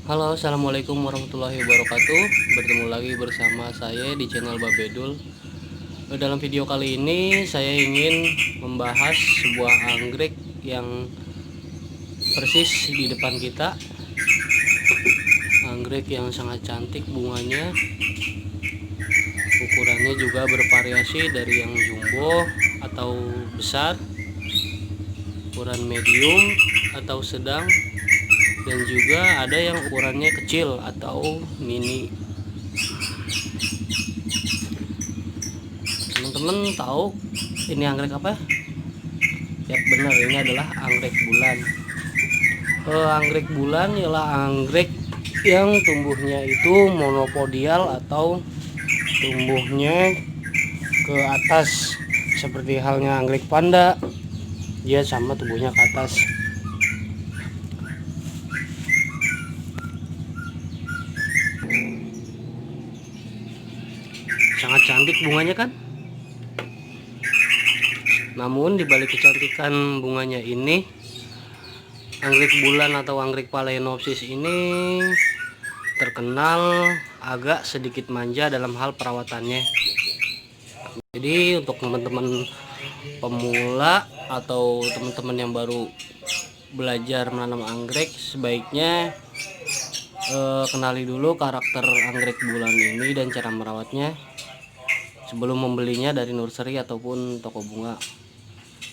Halo, assalamualaikum warahmatullahi wabarakatuh. Bertemu lagi bersama saya di channel Babedul. Dalam video kali ini saya ingin membahas sebuah anggrek yang persis di depan kita. Anggrek yang sangat cantik bunganya. Ukurannya juga bervariasi dari yang jumbo atau besar, ukuran medium atau sedang, dan juga ada yang ukurannya kecil atau mini. Teman-teman tahu ini anggrek apa? Ya benar, ini adalah anggrek bulan. Anggrek bulan ialah anggrek yang tumbuhnya itu monopodial atau tumbuhnya ke atas, seperti halnya anggrek panda. Dia sama tumbuhnya ke atas. Sangat cantik bunganya kan? Namun dibalik kecantikan bunganya ini, anggrek bulan atau anggrek phalaenopsis ini terkenal agak sedikit manja dalam hal perawatannya. Jadi untuk teman-teman pemula atau teman-teman yang baru belajar menanam anggrek, sebaiknya kenali dulu karakter anggrek bulan ini dan cara merawatnya sebelum membelinya dari nursery ataupun toko bunga.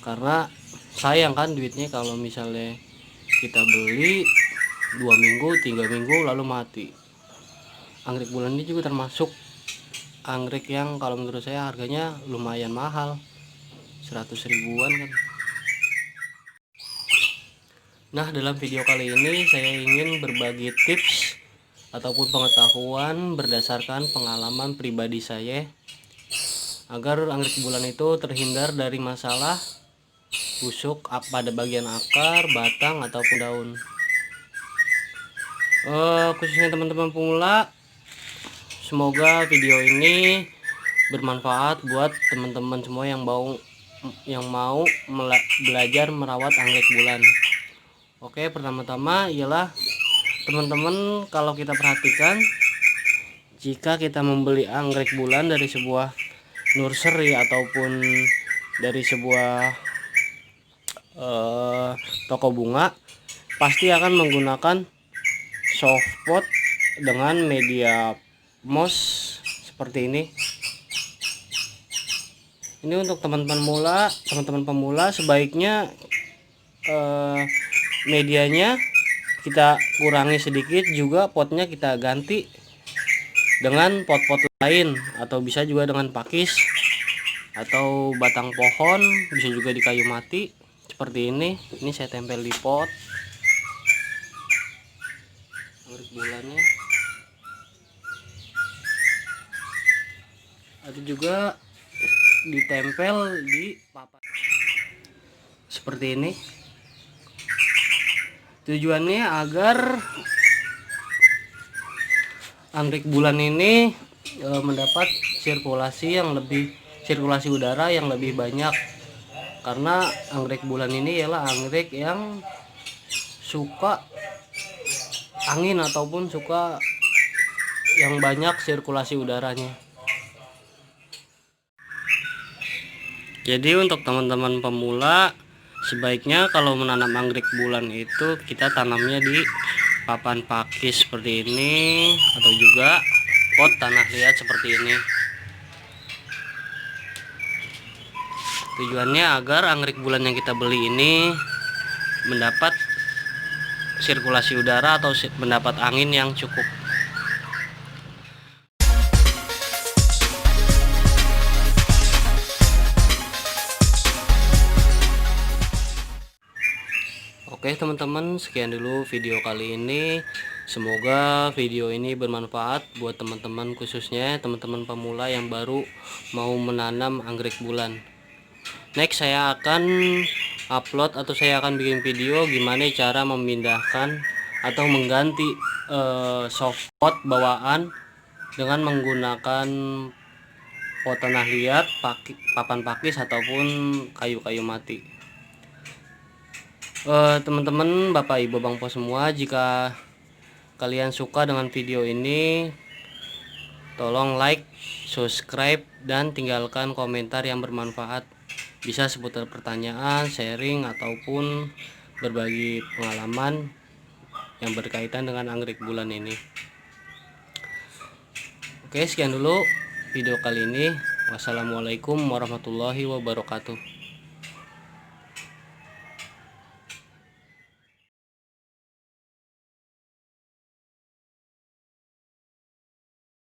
Karena sayang kan duitnya kalau misalnya kita beli 2 minggu 3 minggu lalu mati. Anggrek bulan ini juga termasuk anggrek yang kalau menurut saya harganya lumayan mahal, 100 ribuan kan. Nah, dalam video kali ini saya ingin berbagi tips ataupun pengetahuan berdasarkan pengalaman pribadi saya agar anggrek bulan itu terhindar dari masalah busuk pada bagian akar, batang ataupun daun. Khususnya teman-teman pemula, semoga video ini bermanfaat buat teman-teman semua yang mau belajar merawat anggrek bulan. Oke, pertama-tama ialah teman-teman, kalau kita perhatikan, jika kita membeli anggrek bulan dari sebuah nursery ataupun dari sebuah toko bunga, pasti akan menggunakan soft pot dengan media moss seperti ini. Ini untuk teman-teman pemula sebaiknya medianya kita kurangi sedikit, juga potnya kita ganti dengan pot-pot lain, atau bisa juga dengan pakis atau batang pohon, bisa juga di kayu mati seperti ini. Ini saya tempel di pot anggrek bulannya. Ada juga ditempel di papan seperti ini. Tujuannya agar anggrek bulan ini mendapat sirkulasi udara yang lebih banyak, karena anggrek bulan ini ialah anggrek yang suka angin ataupun suka yang banyak sirkulasi udaranya. Jadi untuk teman-teman pemula, sebaiknya kalau menanam anggrek bulan itu kita tanamnya di papan pakis seperti ini, atau juga pot tanah liat seperti ini. Tujuannya agar anggrek bulan yang kita beli ini mendapat sirkulasi udara atau mendapat angin yang cukup. Oke teman-teman, sekian dulu video kali ini. Semoga video ini bermanfaat buat teman-teman, khususnya teman-teman pemula yang baru mau menanam anggrek bulan. Next saya akan upload atau saya akan bikin video gimana cara memindahkan atau mengganti soft pot bawaan dengan menggunakan pot tanah liat, papan pakis ataupun kayu-kayu mati. Teman-teman, Bapak Ibu Bangpo semua, jika kalian suka dengan video ini, tolong like, subscribe, dan tinggalkan komentar yang bermanfaat. Bisa seputar pertanyaan, sharing, ataupun berbagi pengalaman yang berkaitan dengan anggrek bulan ini. Oke, sekian dulu video kali ini. Wassalamualaikum warahmatullahi wabarakatuh.